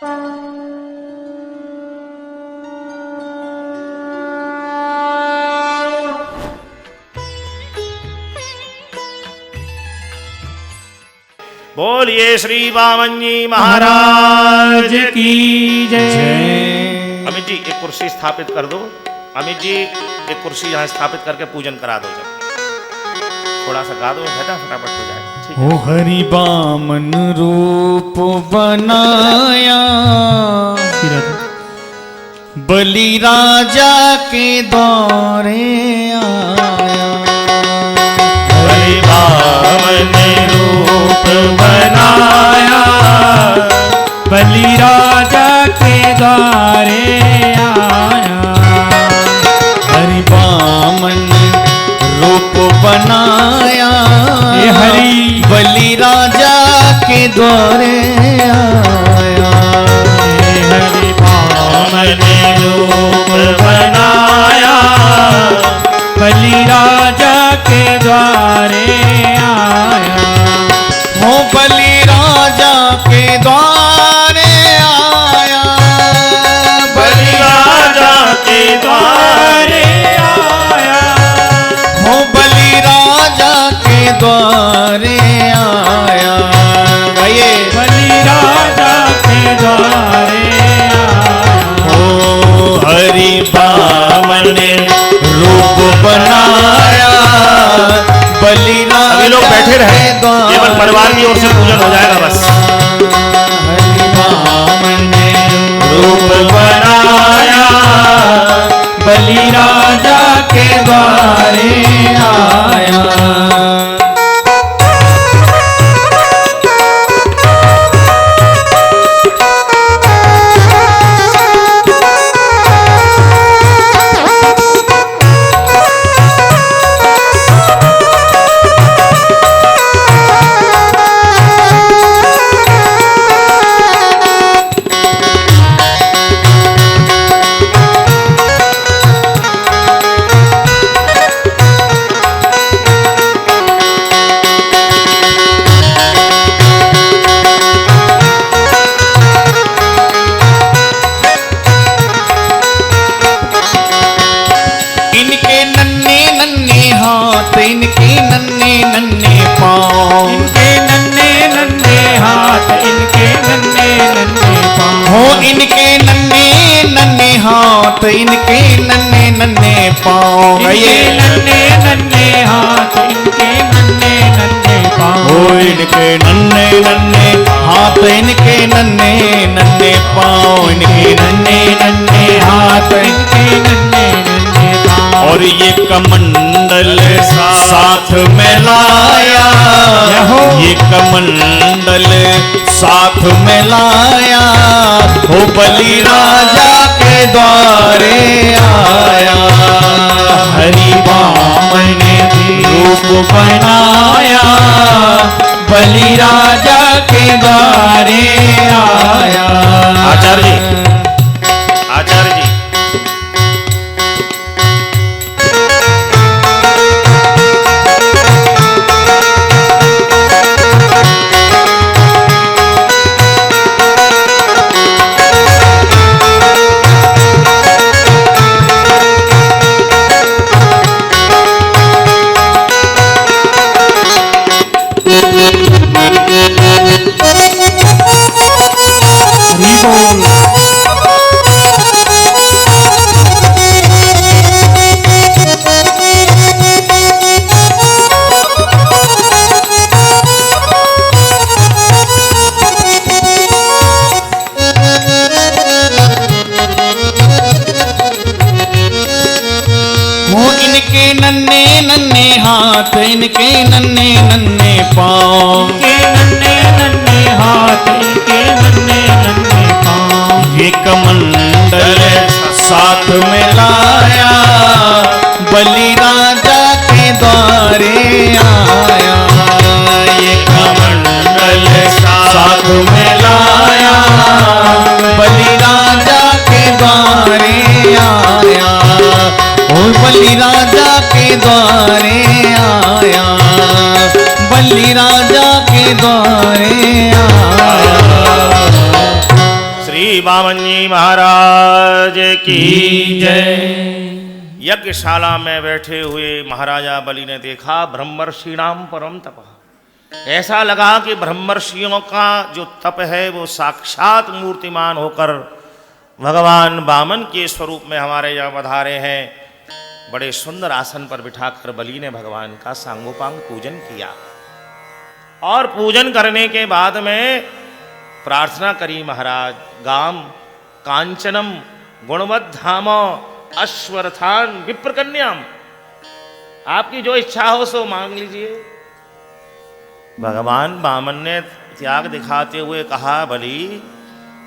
बोलिए श्री वामन जी महाराज की जय। अमित जी एक कुर्सी स्थापित कर दो। अमित जी एक कुर्सी यहाँ स्थापित करके पूजन करा दो। जब थोड़ा सा गा दो बेटा फटाफट हो जाए। ओ हरि बामन रूप बनाया बलि राजा के द्वारे आया। हरि बामन रूप बनाया बलि राजा के द्वारे आया। हरि बामन रूप बनाया हरि बलि राजा के द्वारे आया। हरि बामन रूप बनाया बलि राजा के द्वारे आया। हो बलि राजा के द्वारे आया। बलि राजा के द्वारे आया। हो बलि राजा के द्वारे आया। गाइए बलि राजा के द्वारे आया। हो हरि बामन रूप बनाया बलि अभी लोग बैठे रहे, केवल परिवार की ओर से पूजन हो जाएगा बस। हरि बामन रूप बनाया बलि राजा के द्वारे आया। इनके नन्हे नन्हे पाँव। इनके नन्हे नन्हे हाथ इनके नन्हे नन्हे पाँव। हो इनके नन्हे नन्हे हाथ इनके नन्हे नन्हे पाँव। इनके नन्हे नन्हे हाथ इनके नन्हे नन्हे पाँव। हो इनके नन्हे नन्हे हाथ इनके नन्हे नन्हे पाँव। इनके नन्हे नन्हे हाथ इनके नन्हे नन्हे पाँव। और ये कमंडल साथ में लाया। ये कमंडल साथ में लाया। हो बलि राजा के द्वारे आया। हरि बामन रूप बनाया बलि राजा के द्वारे आया। आचार्य जी, आचार्य जी हाथ इनके नन्हे नन्हे पाँव। इनके नन्हे नन्हे हाथ इनके नन्हे नन्हे पाँव। ये कमंडल साथ में लाया बलि राजा के द्वारे आया। ये कमंडल साथ में लाया बलि राजा के द्वारे आया। और बलि राजा के द्वारे आया। बलि राजा के द्वारे आया। श्री बामन जी महाराज की जय। यज्ञशाला में बैठे हुए महाराजा बलि ने देखा ब्रह्मर्षिणाम परम तप। ऐसा लगा कि ब्रह्मर्षियों का जो तप है वो साक्षात मूर्तिमान होकर भगवान वामन के स्वरूप में हमारे यहाँ पधारे हैं। बड़े सुंदर आसन पर बिठाकर बलि ने भगवान का सांगोपांग पूजन किया और पूजन करने के बाद में प्रार्थना करी महाराज, गाम कांचनम गुणवद्धाम अश्वरथान विप्रकन्याम, आपकी जो इच्छा हो सो मांग लीजिए। भगवान वामन ने त्याग दिखाते हुए कहा, बलि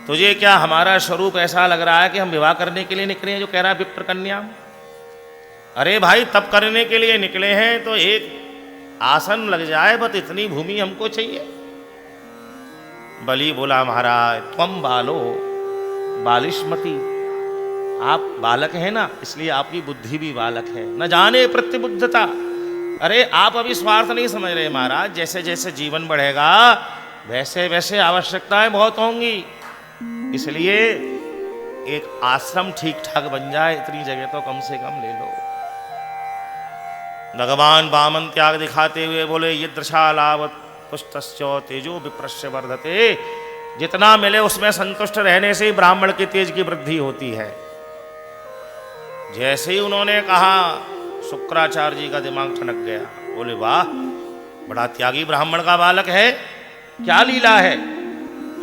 तुझे क्या हमारा स्वरूप ऐसा लग रहा है कि हम विवाह करने के लिए निकले हैं जो कह रहा है विप्रकन्याम? अरे भाई तप करने के लिए निकले हैं तो एक आसन लग जाए, बस इतनी भूमि हमको चाहिए। बलि बोला, महाराज त्वम बालो बालिशमती, आप बालक हैं ना, इसलिए आपकी बुद्धि भी बालक है, न जाने प्रतिबुद्धता। अरे आप अभी स्वार्थ नहीं समझ रहे महाराज, जैसे जैसे जीवन बढ़ेगा वैसे वैसे आवश्यकताएं बहुत होंगी, इसलिए एक आश्रम ठीक ठाक बन जाए, इतनी जगह तो कम से कम ले लो। भगवान वामन त्याग दिखाते हुए बोले, यदृशालावत पुष्टस्यो तेजो विप्रस्य वर्धते, जितना मिले उसमें संतुष्ट रहने से ही ब्राह्मण के तेज की वृद्धि होती है। जैसे ही उन्होंने कहा शुक्राचार्य जी का दिमाग ठनक गया, बोले वाह बड़ा त्यागी ब्राह्मण का बालक है, क्या लीला है।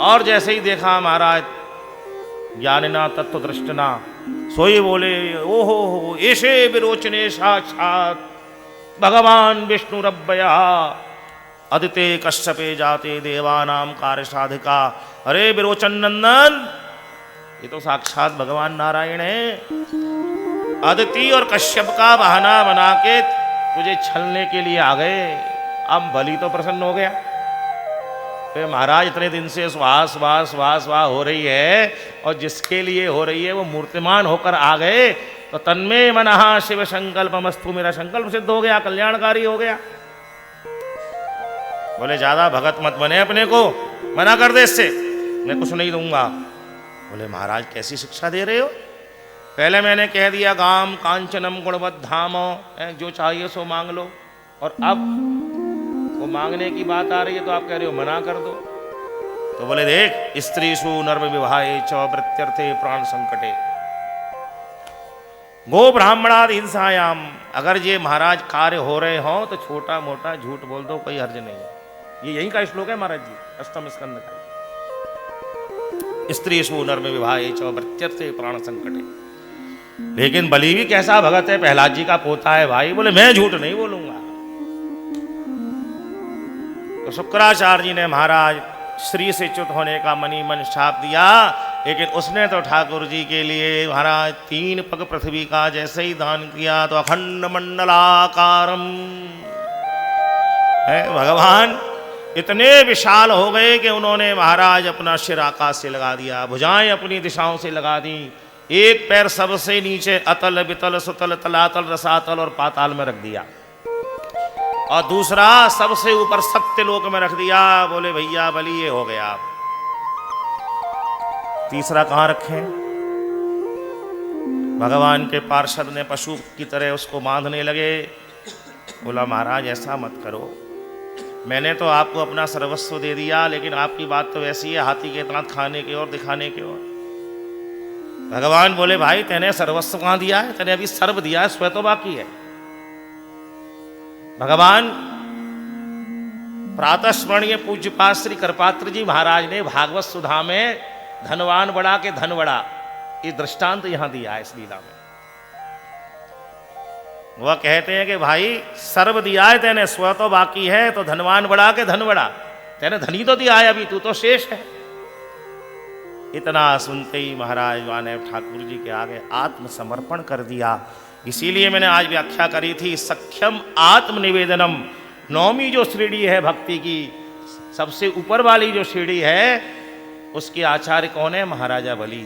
और जैसे ही देखा महाराज ज्ञानिना तत्व दृष्टना, सोई बोले, ओहो ऐसे विरोचने साक्षात भगवान विष्णु रब्बया अदिते कश्यपे जाते देवानाम कार्य साधिका। अरे विरोचन नंदन, ये तो साक्षात भगवान नारायण है। अदिति और कश्यप का बहाना बना के तुझे छलने के लिए आ गए। अब बलि तो प्रसन्न हो गया, फिर महाराज इतने दिन से स्वाहा स्वाहा स्वाहा स्वाहा हो रही है और जिसके लिए हो रही है वो मूर्तिमान होकर आ गए, तो तन्मे मनहा शिव संकल्पमस्तु, मेरा संकल्प सिद्ध हो गया, कल्याणकारी हो गया। बोले ज्यादा भगत मत बने, अपने को मना कर दे, इससे मैं कुछ नहीं दूंगा। बोले महाराज कैसी शिक्षा दे रहे हो? पहले मैंने कह दिया गाम कांचनम गुणवद्धाम, जो चाहिए सो मांग लो, और अब वो मांगने की बात आ रही है तो आप कह रहे हो मना कर दो। तो बोले देख, स्त्रीषु नर्म विवाहे च वृत्यर्थे प्राण संकटे गो ब्राह्मणाद हिंसायाम। अगर ये महाराज कार्य हो रहे हो तो छोटा मोटा झूठ बोल दो, कोई हर्ज नहीं है। ये यही का श्लोक है महाराज जी, अष्टम स्कंद का। स्त्रीषु नर्म विवाहे च वृत्यर्थे प्राण संकटे। लेकिन बलि भी कैसा भगत है, प्रहलाद जी का पोता है भाई, बोले मैं झूठ नहीं बोलूंगा। तो शुक्राचार्य जी ने महाराज श्री से च्युत होने का मनी मन शाप दिया, लेकिन उसने तो ठाकुर जी के लिए महाराज 3 पग पृथ्वी का जैसे ही दान किया तो अखंड मंडलाकारम है। भगवान इतने विशाल हो गए कि उन्होंने महाराज अपना सिर आकाश से लगा दिया, भुजाएं अपनी दिशाओं से लगा दी, एक पैर सबसे नीचे अतल वितल सुतल तलातल रसातल और पाताल में रख दिया, और दूसरा सबसे ऊपर सत्यलोक में रख दिया। बोले भैया बलि ये हो गया, तीसरा कहां रखें? भगवान के पार्षद ने पशु की तरह उसको बांधने लगे। बोला महाराज ऐसा मत करो, मैंने तो आपको अपना सर्वस्व दे दिया, लेकिन आपकी बात तो वैसी है हाथी के दांत खाने की और दिखाने की ओर। भगवान बोले भाई तेने सर्वस्व कहां दिया है, तेने अभी सर्व दिया है, स्व तो बाकी है। भगवान प्रातः स्मरणीय पूज्यपाद श्री कृपात्र जी महाराज ने भागवत सुधा में धनवान बड़ा के धन बड़ा, ये दृष्टांत यहां दिया है इस लीला में। वह कहते हैं कि भाई सर्व दिया है तेने, स्व तो बाकी है, तो धनवान बड़ा के धन बड़ा, तेने धनी तो दिया है, अभी तू तो शेष है। इतना सुनते ही महाराज ने ठाकुर जी के आगे आत्मसमर्पण कर दिया। इसीलिए मैंने आज व्याख्या करी थी सख्यम आत्मनिवेदनम। 9वीं जो श्रेणी है भक्ति की, सबसे ऊपर वाली जो श्रेणी है, उसके आचार्य कौन है? महाराजा बलि।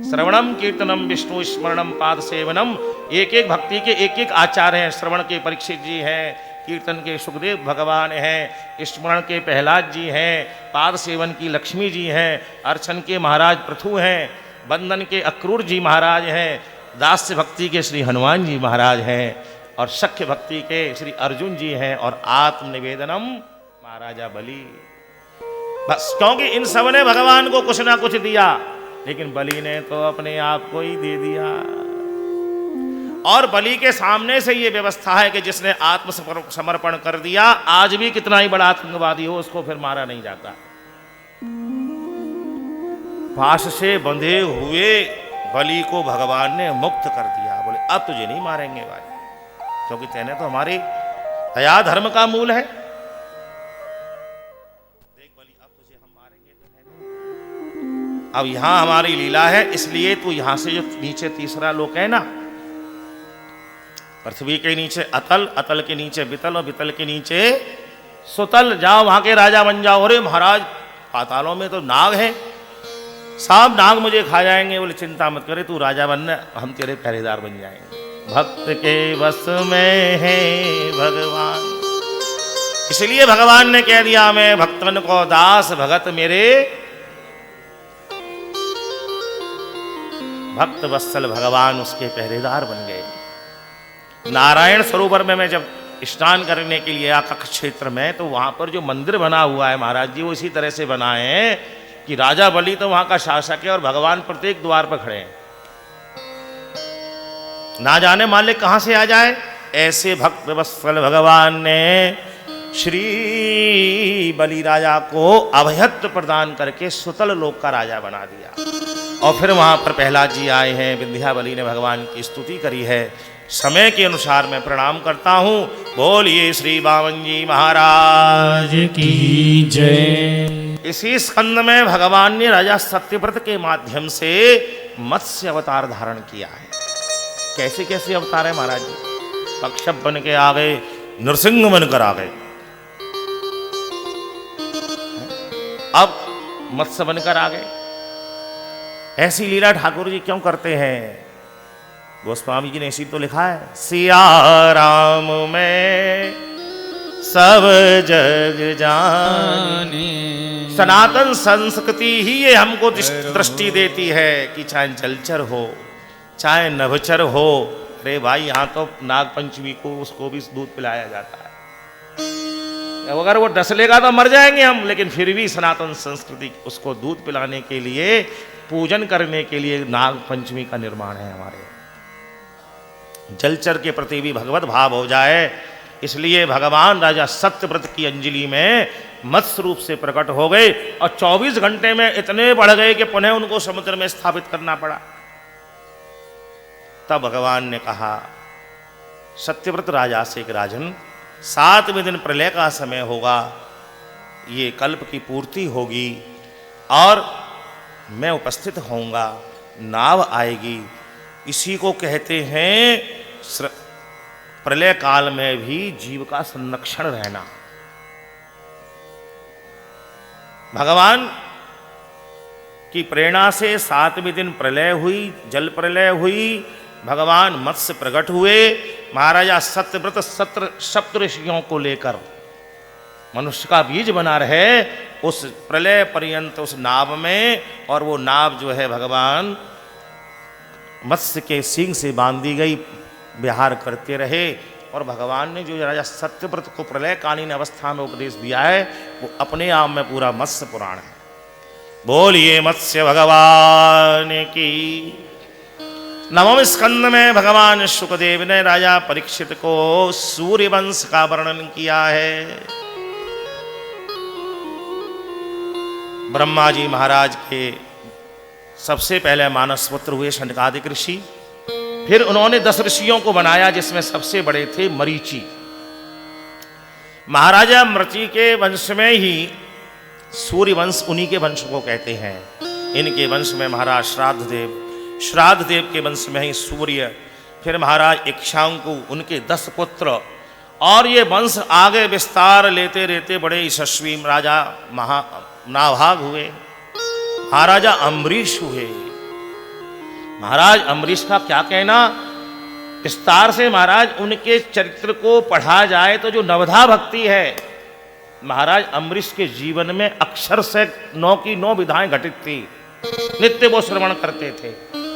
श्रवणम कीर्तनम विष्णु स्मरणम पाद सेवनम, एक एक भक्ति के एक एक आचार्य हैं। श्रवण के परीक्षित जी हैं, कीर्तन के सुखदेव भगवान हैं, स्मरण के प्रहलाद जी हैं, पाद सेवन की लक्ष्मी जी हैं, अर्चन के महाराज पृथु हैं, बंदन के अक्रूर जी महाराज हैं, दास्य भक्ति के श्री हनुमान जी महाराज हैं, और सख्य भक्ति के श्री अर्जुन जी हैं, और आत्म निवेदनम महाराजा बलि। बस क्योंकि इन सब ने भगवान को कुछ ना कुछ दिया, लेकिन बलि ने तो अपने आप को ही दे दिया। और बलि के सामने से ये व्यवस्था है कि जिसने आत्मसमर्पण कर दिया, आज भी कितना ही बड़ा आतंकवादी हो, उसको फिर मारा नहीं जाता। फांस से बंधे हुए बलि को भगवान ने मुक्त कर दिया। बोले अब तुझे नहीं मारेंगे भाई, क्योंकि तेने तो हमारी दया धर्म का मूल है। देख बलि, अब तुझे हम मारेंगे तो है नहीं। अब यहां हमारी लीला है, इसलिए तू यहां से जो नीचे तीसरा लोक है ना, पृथ्वी के नीचे अतल, अतल के नीचे वितल, और वितल के नीचे सुतल, जाओ वहां के राजा बन जाओ। अरे महाराज, पातालों में तो नाग है, सब नाग मुझे खा जाएंगे। बोले चिंता मत करे, तू राजा बनना, हम तेरे पहरेदार बन जाएंगे। भक्त के वश में है भगवान, इसलिए भगवान ने कह दिया मैं भक्तन को दास, भगत मेरे भक्त वत्सल। भगवान उसके पहरेदार बन गए। नारायण सरोवर में मैं जब स्नान करने के लिए कक्ष क्षेत्र में, तो वहां पर जो मंदिर बना हुआ है महाराज जी, वो इसी तरह से बनाए हैं कि राजा बलि तो वहां का शासक है और भगवान प्रत्येक द्वार पर खड़े हैं। ना जाने मालिक कहां से आ जाए। ऐसे भक्त वत्सल भगवान ने श्री बलि राजा को अभयत्व प्रदान करके सुतल लोक का राजा बना दिया। और फिर वहां पर प्रहलाद जी आए हैं, विंध्या बलि ने भगवान की स्तुति करी है। समय के अनुसार मैं प्रणाम करता हूं। बोलिए श्री बामन जी महाराज की जय। इसी स्कंद में भगवान ने राजा सत्यव्रत के माध्यम से मत्स्य अवतार धारण किया है। कैसे कैसे अवतार है महाराज जी? कश्यप बन के आ गए, नृसिंह बनकर आ गए, अब मत्स्य बनकर आ गए। ऐसी लीला ठाकुर जी क्यों करते हैं? गोस्वामी जी ने इसी तो लिखा है, सिया राम में सब जग जाने। सनातन संस्कृति ही ये हमको दृष्टि देती है कि चाहे जलचर हो चाहे नभचर हो। अरे भाई, यहाँ तो नाग पंचमी को उसको भी दूध पिलाया जाता है। अगर वो डसलेगा तो मर जाएंगे हम, लेकिन फिर भी सनातन संस्कृति उसको दूध पिलाने के लिए, पूजन करने के लिए नाग पंचमी का निर्माण है हमारे। जलचर के प्रति भी भगवत भाव हो जाए, इसलिए भगवान राजा सत्यव्रत की अंजलि में मत्स्य रूप से प्रकट हो गए और 24 घंटे में इतने बढ़ गए कि पुनः उनको समुद्र में स्थापित करना पड़ा। तब भगवान ने कहा सत्यव्रत राजा से कि राजन, 7वें दिन प्रलय का समय होगा, ये कल्प की पूर्ति होगी और मैं उपस्थित होऊंगा, नाव आएगी। इसी को कहते हैं प्रलय काल में भी जीव का संरक्षण रहना। भगवान की प्रेरणा से 7वें दिन प्रलय हुई, जल प्रलय हुई, भगवान मत्स्य प्रकट हुए। महाराजा सत्यव्रत सप्त ऋषियों को लेकर मनुष्य का बीज बना रहे उस प्रलय पर्यंत उस नाव में, और वो नाव जो है भगवान मत्स्य के सींग से बांधी गई, विहार करते रहे। और भगवान ने जो राजा सत्यव्रत को प्रलयकालीन अवस्था में उपदेश दिया है, वो अपने आप में पूरा मत्स्य पुराण है। बोलिए मत्स्य भगवान की। 9वें स्कंद में भगवान शुकदेव ने राजा परीक्षित को सूर्य वंश का वर्णन किया है। ब्रह्मा जी महाराज के सबसे पहले मानस पुत्र हुए शनकादिक ऋषि, फिर उन्होंने 10 ऋषियों को बनाया, जिसमें सबसे बड़े थे मरीचि। महाराजा मरीचि के वंश में ही सूर्य वंश, उन्हीं के वंश को कहते हैं। इनके वंश में महाराज श्राद्ध देव के वंश में ही सूर्य, फिर महाराज इक्ष्वाकु, उनके 10 पुत्र, और ये वंश आगे विस्तार लेते रहते बड़े यशस्वी राजा नाभाग हुए। महाराजा अम्बरीश हुए। महाराज अम्बरीश का क्या कहना, विस्तार से महाराज उनके चरित्र को पढ़ा जाए तो जो नवधा भक्ति है, महाराज अम्बरीश के जीवन में अक्षर से 9 की 9 विधाएं घटित थी। नित्य वो श्रवण करते थे,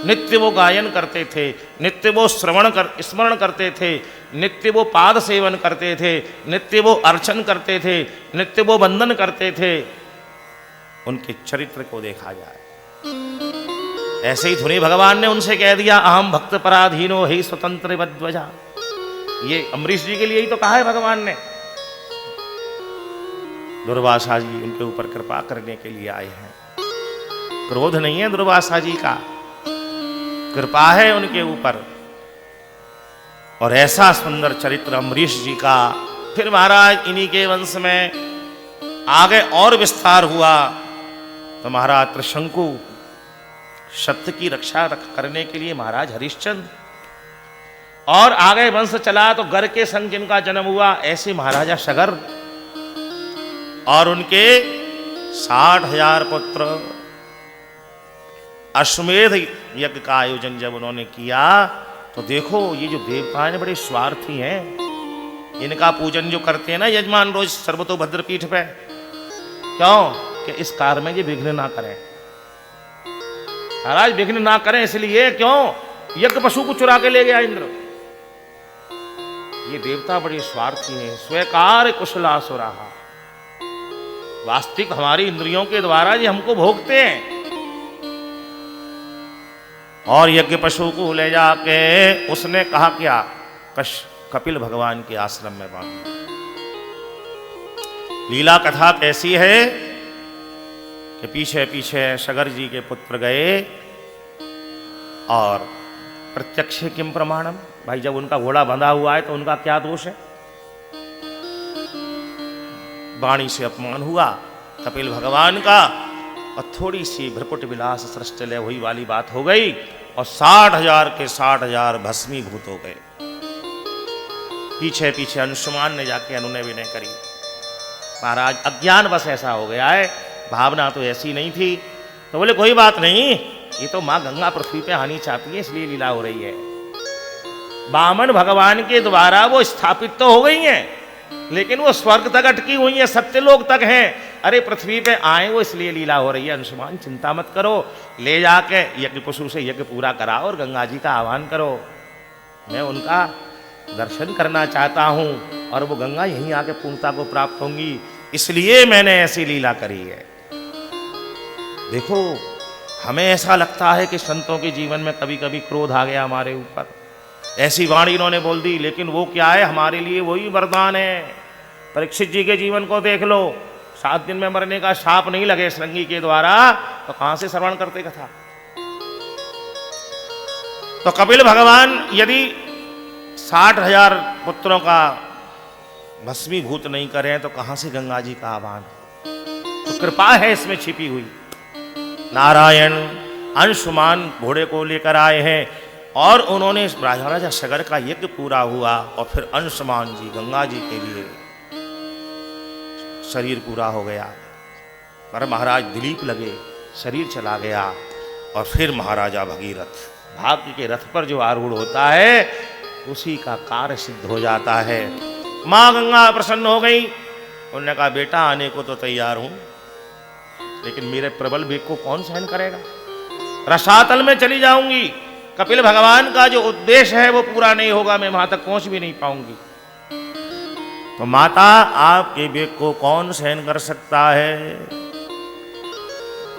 नित्य वो गायन करते थे, नित्य वो स्मरण करते थे, नित्य वो पाद सेवन करते थे, नित्य वो अर्चन करते थे, नित्य वो वंदन करते थे। उनके चरित्र को देखा जाए, ऐसे ही धुनी भगवान ने उनसे कह दिया, अहम भक्त पराधीनो हे स्वतंत्र वध्वजा। ये अम्बरीश जी के लिए ही तो कहा है भगवान ने। दुर्वासा जी उनके ऊपर कृपा करने के लिए आए हैं। क्रोध नहीं है दुर्वासा जी का, कृपा है उनके ऊपर। और ऐसा सुंदर चरित्र अम्बरीश जी का। फिर महाराज इन्हीं के वंश में आगे और विस्तार हुआ तो महाराज त्रिशंकु, सत्य की रक्षा करने के लिए महाराज हरिश्चंद्र, और आगे वंश चला तो गर के संग जिनका जन्म हुआ ऐसे महाराजा सगर, और उनके 60,000 पुत्र। अश्वमेध यज्ञ का आयोजन जब उन्होंने किया तो देखो ये जो देवताएं बड़े स्वार्थी हैं। इनका पूजन जो करते हैं ना यजमान रोज सर्वतोभद्र पीठ पे, क्यों कि इस कार्य में ये विघ्न ना करें, महाराज विघ्न ना करें इसलिए। क्यों? यज्ञ पशु को चुरा के ले गया इंद्र। ये देवता बड़े स्वार्थी हैं। स्वीकार कुशलासुरा, वास्तविक हमारी इंद्रियों के द्वारा ये हमको भोगते हैं। और यज्ञ पशु को ले जाके उसने कहा क्या, कपिल भगवान के आश्रम में बांध। लीला कथा कैसी है कि पीछे पीछे सगर जी के पुत्र गए और प्रत्यक्ष किम प्रमाणम, भाई जब उनका घोड़ा बंधा हुआ है तो उनका क्या दोष है। वाणी से अपमान हुआ कपिल भगवान का और थोड़ी सी भ्रकुट विलास सृष्टि हुई वाली बात हो गई और 60,000 के 60,000 भस्मीभूत हो गए। पीछे पीछे अंशुमान ने जाके अनुनय विनय करी। महाराज अज्ञान बस ऐसा हो गया है, भावना तो ऐसी नहीं थी। तो बोले कोई बात नहीं, ये तो माँ गंगा पृथ्वी पे आनी चाहती है इसलिए लीला हो रही है। वामन भगवान के द्वारा वो स्थापित तो हो गई हैं, लेकिन वो स्वर्ग तक अटकी हुई है, सत्यलोक तक हैं। अरे पृथ्वी पे आए वो इसलिए लीला हो रही है। अंशुमान चिंता मत करो, ले जाके यज्ञ पशु से यज्ञ पूरा कराओ और गंगा जी का आह्वान करो। मैं उनका दर्शन करना चाहता हूं और वो गंगा यहीं आके पूर्णता को प्राप्त होंगी, इसलिए मैंने ऐसी लीला करी है। देखो हमें ऐसा लगता है कि संतों के जीवन में कभी कभी क्रोध आ गया हमारे ऊपर, ऐसी वाणी इन्होंने बोल दी, लेकिन वो क्या है हमारे लिए वही वरदान है। परीक्षित जी के जीवन को देख लो, 7 दिन में मरने का शाप नहीं लगे श्रृंगी के द्वारा तो कहां से श्रवण करते कथा। तो कपिल भगवान यदि 60,000 पुत्रों का भस्मीभूत नहीं करें तो कहां से गंगा जी का आह्वान। तो कृपा है इसमें छिपी हुई। नारायण अंशुमान घोड़े को लेकर आए हैं और उन्होंने राजा सगर का यज्ञ पूरा हुआ और फिर अंशुमान जी गंगा जी के लिए शरीर पूरा हो गया। पर महाराज दिलीप लगे, शरीर चला गया और फिर महाराजा भगीरथ भाग्य के रथ पर जो आरूढ़ होता है उसी का कार्य सिद्ध हो जाता है। माँ गंगा प्रसन्न हो गई, उन्होंने कहा बेटा आने को तो तैयार हूं, लेकिन मेरे प्रबल वेग को कौन सहन करेगा। रसातल में चली जाऊंगी, कपिल भगवान का जो उद्देश्य है वो पूरा नहीं होगा, मैं वहां तक पहुंच भी नहीं पाऊंगी। तो माता आपके वेग को कौन सहन कर सकता है।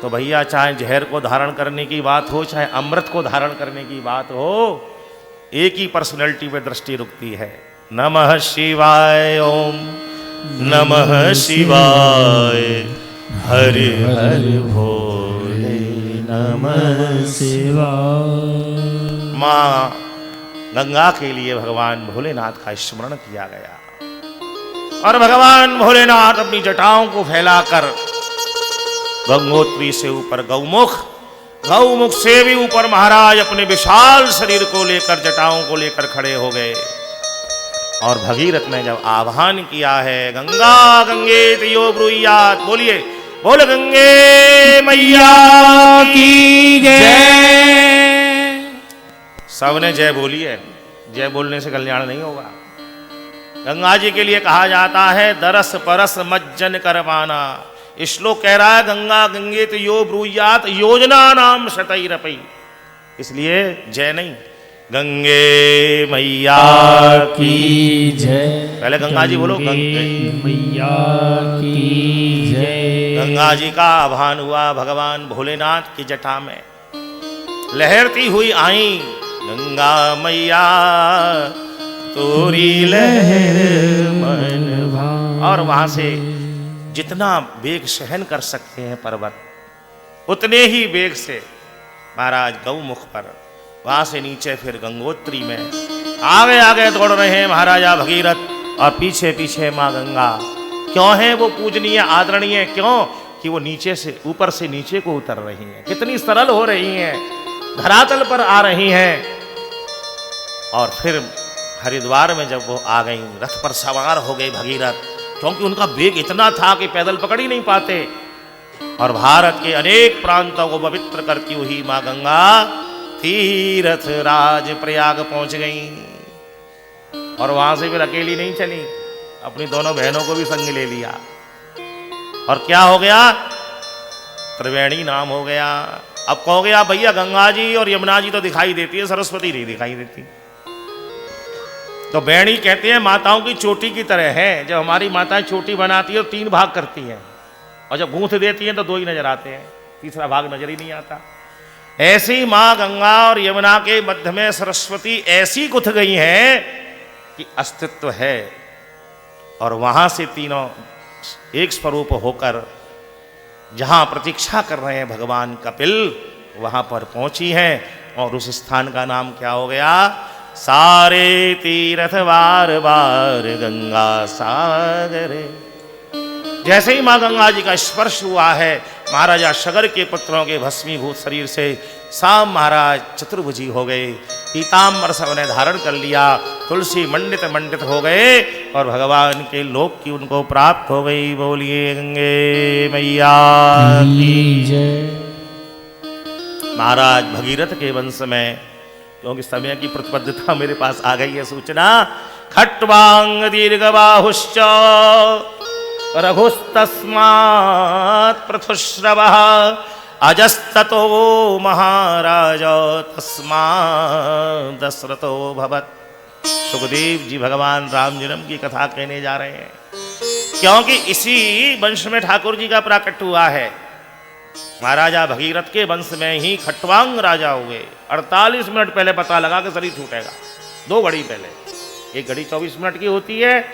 तो भैया चाहे जहर को धारण करने की बात हो चाहे अमृत को धारण करने की बात हो, एक ही पर्सनैलिटी पे दृष्टि रुकती है। नमः शिवाय, ओम नमः शिवाय, हरि हरि भोले नमः शिवाय। माँ गंगा के लिए भगवान भोलेनाथ का स्मरण किया गया और भगवान भोलेनाथ अपनी जटाओं को फैलाकर गंगोत्री से ऊपर गौमुख, गौमुख से भी ऊपर महाराज अपने विशाल शरीर को लेकर जटाओं को लेकर खड़े हो गए। और भगीरथ ने जब आह्वान किया है गंगा गंगे तयो ब्रूयात, बोलिए बोल गंगे मैया की जय। सबने जय बोली है। जय बोलने से कल्याण नहीं होगा। गंगा जी के लिए कहा जाता है दरस परस मज्जन करवाना। श्लोक कह रहा है गंगा गंगेत यो ब्रूयात योजना नाम शतैरपि। इसलिए जय नहीं, गंगे मैया की जय। पहले गंगा जी बोलो, गंगे मैया की जय। गंगा जी का आह्वान हुआ भगवान भोलेनाथ की जटा में, लहरती हुई आई गंगा मैया तोरी लहर मन भाए। और वहां से जितना वेग सहन कर सकते हैं पर्वत, उतने ही वेग से महाराज गौमुख पर, वहां से नीचे फिर गंगोत्री में आगे आगे दौड़ रहे हैं महाराजा भगीरथ और पीछे पीछे माँ गंगा। क्यों है वो पूजनीय आदरणीय? क्यों कि वो नीचे से ऊपर से नीचे को उतर रही हैं, कितनी सरल हो रही हैं, धरातल पर आ रही हैं। और फिर हरिद्वार में जब वो आ गई, रथ पर सवार हो गए भगीरथ, क्योंकि उनका वेग इतना था कि पैदल पकड़ ही नहीं पाते। और भारत के अनेक प्रांतों को पवित्र करती हुई माँ गंगा तीर्थ राज प्रयाग पहुंच गई। और वहां से फिर अकेली नहीं चली, अपनी दोनों बहनों को भी संग ले लिया। और क्या हो गया? त्रिवेणी नाम हो गया। अब कहोगे आप भैया गंगा जी और यमुना जी तो दिखाई देती है, सरस्वती नहीं दिखाई देती। तो बेणी कहते हैं माताओं की चोटी की तरह है। जब हमारी माताएं चोटी बनाती है तो 3 भाग करती हैं, और जब गूंथ देती हैं तो 2 ही नजर आते हैं, तीसरा भाग नजर ही नहीं आता। ऐसी माँ गंगा और यमुना के मध्य में सरस्वती ऐसी गुथ गई है कि अस्तित्व है। और वहां से तीनों एक स्वरूप होकर जहां प्रतीक्षा कर रहे हैं भगवान कपिल, वहां पर पहुंची हैं। और उस स्थान का नाम क्या हो गया? सारे तीर्थ बार बार गंगा सागरे। जैसे ही माँ गंगा जी का स्पर्श हुआ है, महाराजा सगर के पुत्रों के भस्मीभूत शरीर से साम महाराज चतुर्भुजी हो गए, पीताम्बर सबने धारण कर लिया, तुलसी मंडित मंडित हो गए और भगवान के लोक की उनको प्राप्त हो गई। बोलिए गंगे मैया की जय। महाराज भगीरथ के वंश में, क्योंकि समय की प्रतिबद्धता मेरे पास आ गई है सूचना, खट्वांग दीर्घबाहुश्च रघुस्तस्मात् पृथुश्रवः अजस्ततो महाराज तस्मात् दशरथो भवत्। सुखदेव जी भगवान राम जन्म की कथा कहने जा रहे हैं, क्योंकि इसी वंश में ठाकुर जी का प्राकट्य हुआ है। महाराजा भगीरथ के वंश में ही खट्वांग राजा हुए। 48 मिनट पहले पता लगा कि शरीर छूटेगा, 2 घड़ी पहले। 1 घड़ी 24 मिनट की होती है,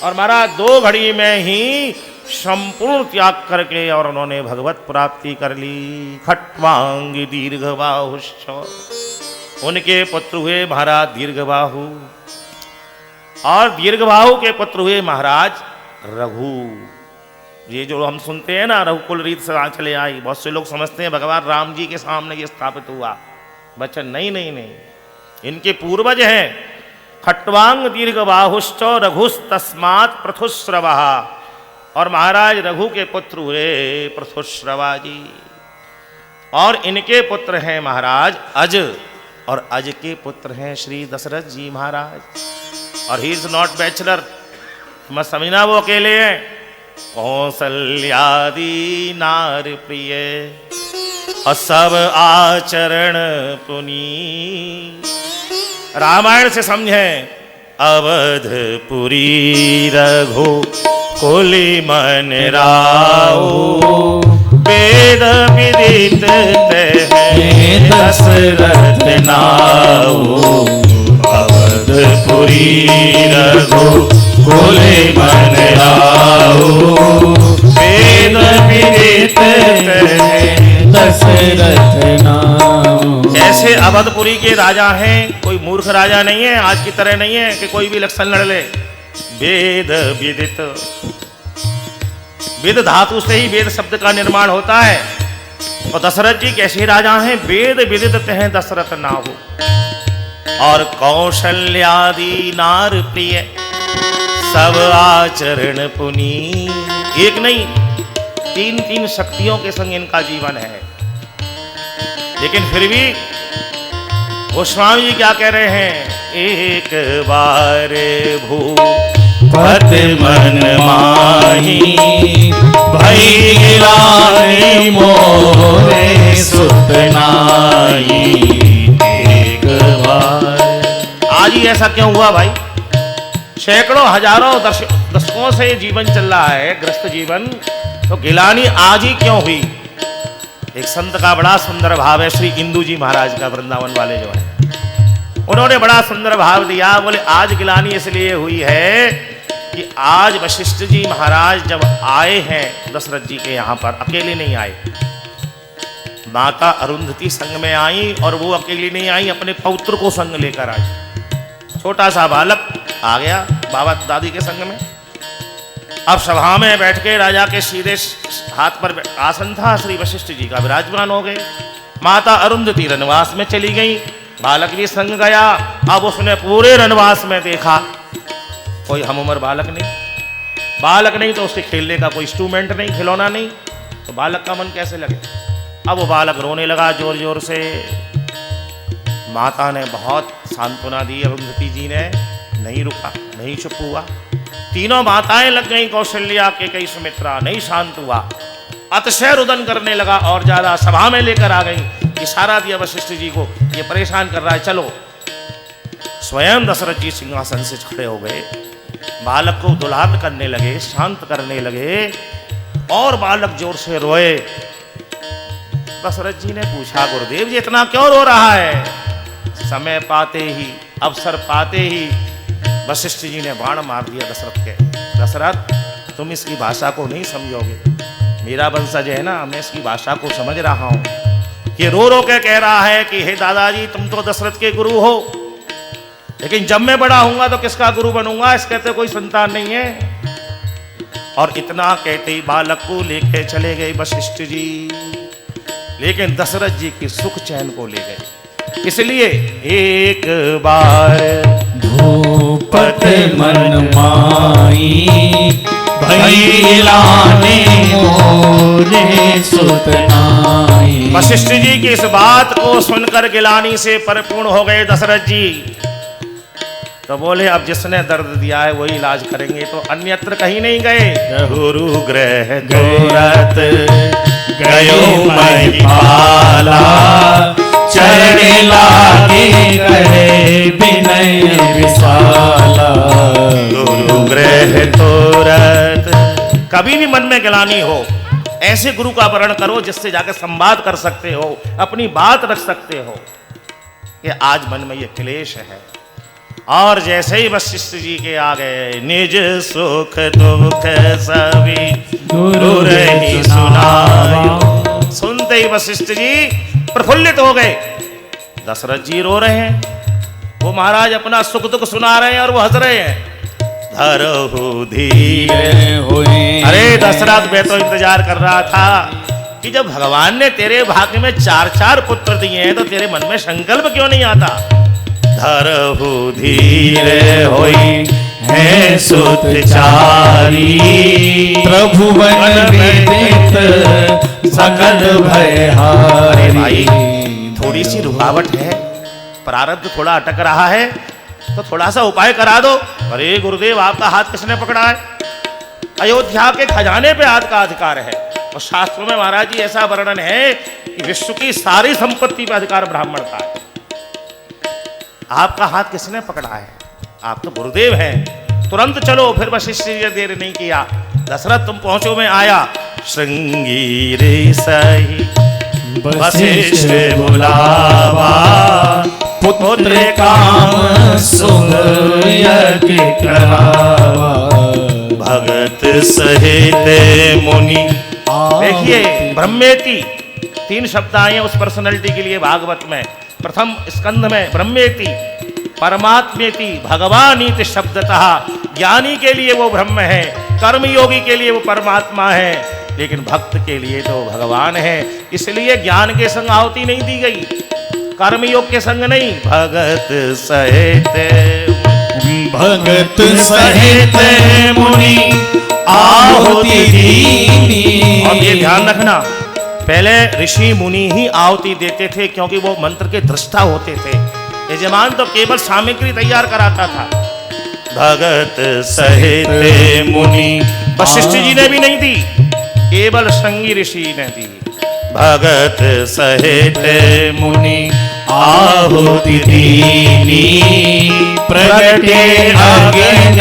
और महाराज 2 घड़ी में ही संपूर्ण त्याग करके और उन्होंने भगवत प्राप्ति कर ली। खट्वांग दीर्घबाहुश्च, उनके पुत्र हुए महाराज दीर्घबाहु, और दीर्घबाहु के पुत्र हुए महाराज रघु। ये जो हम सुनते हैं ना, रघुकुल रीत से चले आई, बहुत से लोग समझते हैं भगवान राम जी के सामने ये स्थापित हुआ वचन। नहीं नहीं नहीं, इनके पूर्वज हैं। खट्वांग दीर्घबाहुश्च रघुस्तस्मात् पृथुश्रवः, और महाराज रघु के पुत्र हुए पृथुश्रवा जी, और इनके पुत्र हैं महाराज अज, और अज के पुत्र हैं श्री दशरथ जी महाराज। और ही इज नॉट बैचलर, मत समझना वो अकेले हैं। कौसल्यादि नार प्रिय और सब आचरण पुनी। रामायण से समझे, अवधपुरी रघु कुली मन राऊ, वेद विदित तह दशरथ नाऊ। अवधपुरी रघु कुली मन राऊ, वेद विदित दशरथ नाऊ। ऐसे अवधपुरी के राजा हैं, कोई मूर्ख राजा नहीं है, आज की तरह नहीं है कि कोई भी इलेक्शन लड़ ले। वेद विदित, वेद धातु से ही वेद शब्द का निर्माण होता है। और दशरथ जी कैसे राजा हैं? वेद विदित तह दशरथ नाहु, और कौशल्यादि नार प्रिय सब आचरण पुनी। एक नहीं, 3 शक्तियों के संग इनका जीवन है। लेकिन फिर भी गोस्वामी जी क्या कह रहे हैं? एक बार भूपत मन माही, भई गिलानी मोरे सुत नाई एक बार। आज ही ऐसा क्यों हुआ भाई? सैकड़ों हजारों दशकों से जीवन चल रहा है, ग्रस्त जीवन, तो गिलानी आज ही क्यों हुई? एक संत का बड़ा सुंदर भाव है, श्री इंदु जी महाराज का, वृंदावन वाले जो है, उन्होंने बड़ा सुंदर भाव दिया। बोले आज गिलानी इसलिए हुई है कि आज वशिष्ठ जी महाराज जब आए हैं दशरथ जी के यहाँ पर, अकेले नहीं आए, माता अरुंधति संग में आई, और वो अकेली नहीं आई, अपने पौत्र को संग लेकर आई। छोटा सा बालक आ गया बाबा दादी के संग में। अब सभा में बैठ के राजा के सीधे हाथ पर आसन था, श्री वशिष्ठ जी का, विराजमान हो गए। माता अरुंधति रनवास में चली गई, बालक भी संग गया। अब उसने पूरे रनवास में देखा कोई हम उम्र बालक नहीं, तो उसके खेलने का कोई इंस्ट्रूमेंट नहीं, खिलौना नहीं, तो बालक का मन कैसे लगे? अब वो बालक रोने लगा जोर जोर से। माता ने बहुत सांत्वना दी, अरुंधति जी ने नहीं रुका, नहीं चुप हुआ। तीनों माताएं लग गईं, कौशल्या, केकई, सुमित्रा, नहीं शांत हुआ। अतिशय रुदन करने लगा और ज्यादा, सभा में लेकर आ गई, इशारा दिया वशिष्ठ जी को, ये परेशान कर रहा है, चलो। स्वयं दशरथ जी सिंहासन से खड़े हो गए, बालक को दुलार करने लगे, शांत करने लगे, और बालक जोर से रोए। दशरथ जी ने पूछा, गुरुदेव जी इतना क्यों रो रहा है? समय पाते ही, अवसर पाते ही वशिष्ठ जी ने बाण मार दिया दशरथ के। दशरथ, तुम इसकी भाषा को नहीं समझोगे, मेरा वंशज है ना, मैं इसकी भाषा को समझ रहा हूं। ये रो रो के कह रहा है कि हे दादाजी, तुम तो दशरथ के गुरु हो, लेकिन जब मैं बड़ा होऊंगा तो किसका गुरु बनूंगा? इसके तो कोई संतान नहीं है। और इतना कहते ही बालक को लेके चले गए वशिष्ठ जी, लेकिन दशरथ जी की सुख चैन को ले गए। इसलिए एक बार भूपत मन माई, भई गिलानी मोरे सुत नाई। वशिष्ठ जी की इस बात को सुनकर गिलानी से परिपूर्ण हो गए दशरथ जी। तो बोले अब जिसने दर्द दिया है वही इलाज करेंगे, तो अन्यत्र कहीं नहीं गए। गुरु ग्रह गोरत गयो महिपाला, चरण लागे करे विनय विशाला। गुरु ग्रह तोरत। कभी भी मन में गिलानी हो, ऐसे गुरु का वर्ण करो जिससे जाकर संवाद कर सकते हो, अपनी बात रख सकते हो। कि आज मन में ये क्लेश है। और जैसे ही वशिष्ठ जी के आ गए, निज सुख दुख सभी गुरु रही सुनायो। सुनते ही वशिष्ठ जी प्रफुल्लित हो गए। दशरथ जी रो रहे हैं, वो महाराज अपना सुख दुख सुना रहे हैं और वो हंस रहे हैं। धरहु धीरे हुए। अरे दशरथ, मैं तो इंतजार कर रहा था कि जब भगवान ने तेरे भाग्य में 4-4 पुत्र दिए हैं तो तेरे मन में संकल्प क्यों नहीं आता? धरहु धीरे होई है सुत चारी, त्रिभुवन विदित सकल भयहारी। भाई थोड़ी सी रुकावट है, प्रारब्ध थोड़ा अटक रहा है, तो थोड़ा सा उपाय करा दो। अरे गुरुदेव, आपका हाथ किसने पकड़ा है? अयोध्या के खजाने पे हाथ का अधिकार है, और शास्त्रों में महाराज जी ऐसा वर्णन है कि विश्व की सारी संपत्ति पे अधिकार ब्राह्मण का है। आपका हाथ किसने पकड़ा है? आप तो गुरुदेव हैं, तुरंत चलो। फिर वशिष्ठ जी ने देर नहीं किया, दशरथ तुम पहुंचो, मैं आया। श्रृंगी रे सही वशिष्ठ बुलावा, पुत्र काम सुख यज्ञ करावा। भगत सहित मुनि। देखिए ब्रह्मेति 3 शब्द आए उस पर्सनैलिटी के लिए भागवत में। प्रथम स्कंध में ब्रह्मेति, परमात्मेति, भगवानीति शब्दतः। ज्ञानी के लिए वो ब्रह्म है, कर्मयोगी के लिए वो परमात्मा है, लेकिन भक्त के लिए तो भगवान है। इसलिए ज्ञान के संग आहुति नहीं दी गई, कर्मयोग के संग नहीं। भगत सहित, भगत सहित मुनि आहुति दीनी। और ये ध्यान रखना, पहले ऋषि मुनि ही आहुति देते थे, क्योंकि वो मंत्र के दृष्टा होते थे। यजमान तो केवल सामग्री तैयार कराता था। भगत सहित मुनि वशिष्ठ जी ने भी नहीं दी, केवल श्रृंगी ऋषि ने दी। भगत सहित मुनि आहुति दीनी प्रगटे अगन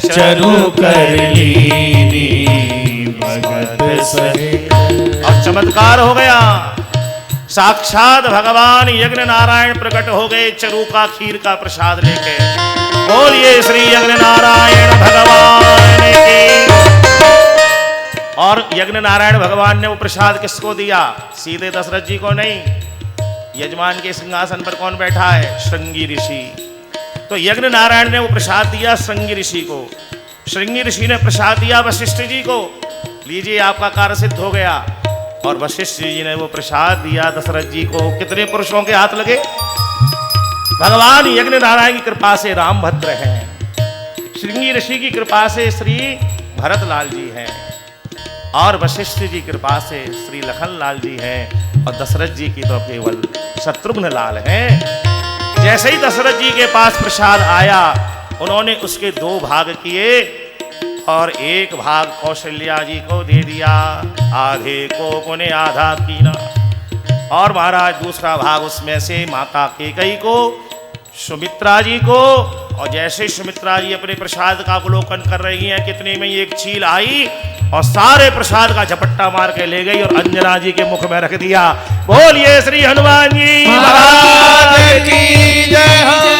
चरु कर लीनी भगत सहित। और चमत्कार हो गया, साक्षात भगवान यज्ञ नारायण प्रकट हो गए चरु का खीर का प्रसाद लेके। बोलिए श्री यज्ञ नारायण भगवान की। और यज्ञ नारायण भगवान ने वो प्रसाद किसको दिया? सीधे दशरथ जी को नहीं। यजमान के सिंहासन पर कौन बैठा है? श्रृंगी ऋषि। तो यज्ञ नारायण ने वो प्रसाद दिया श्रृंगी ऋषि को। श्रृंगी ऋषि ने प्रसाद दिया वशिष्ठ जी को, लीजिए आपका कार्य सिद्ध हो गया। और वशिष्ठ जी ने वो प्रसाद दिया दशरथ जी को। कितने पुरुषों के हाथ लगे? भगवान यज्ञ नारायण की कृपा से रामभद्र हैं, श्रृंगी ऋषि की कृपा से श्री भरत लाल जी हैं, और वशिष्ठ जी की कृपा से श्री लखन लाल जी हैं, और दशरथ जी की तो केवल शत्रुघ्न लाल हैं। जैसे ही दशरथ जी के पास प्रसाद आया, उन्होंने उसके 2 भाग किए और एक भाग कौशल्या जी को दे दिया, आधे को ने आधा कीना। और महाराज दूसरा भाग उसमें से माता कैकेयी को, सुमित्रा जी को। और जैसे सुमित्रा जी अपने प्रसाद का अवलोकन कर रही हैं, कितने में एक चील आई और सारे प्रसाद का झपट्टा मार के ले गई और अंजना जी के मुख में रख दिया। बोलिए श्री हनुमान जी महाराज की जय हो।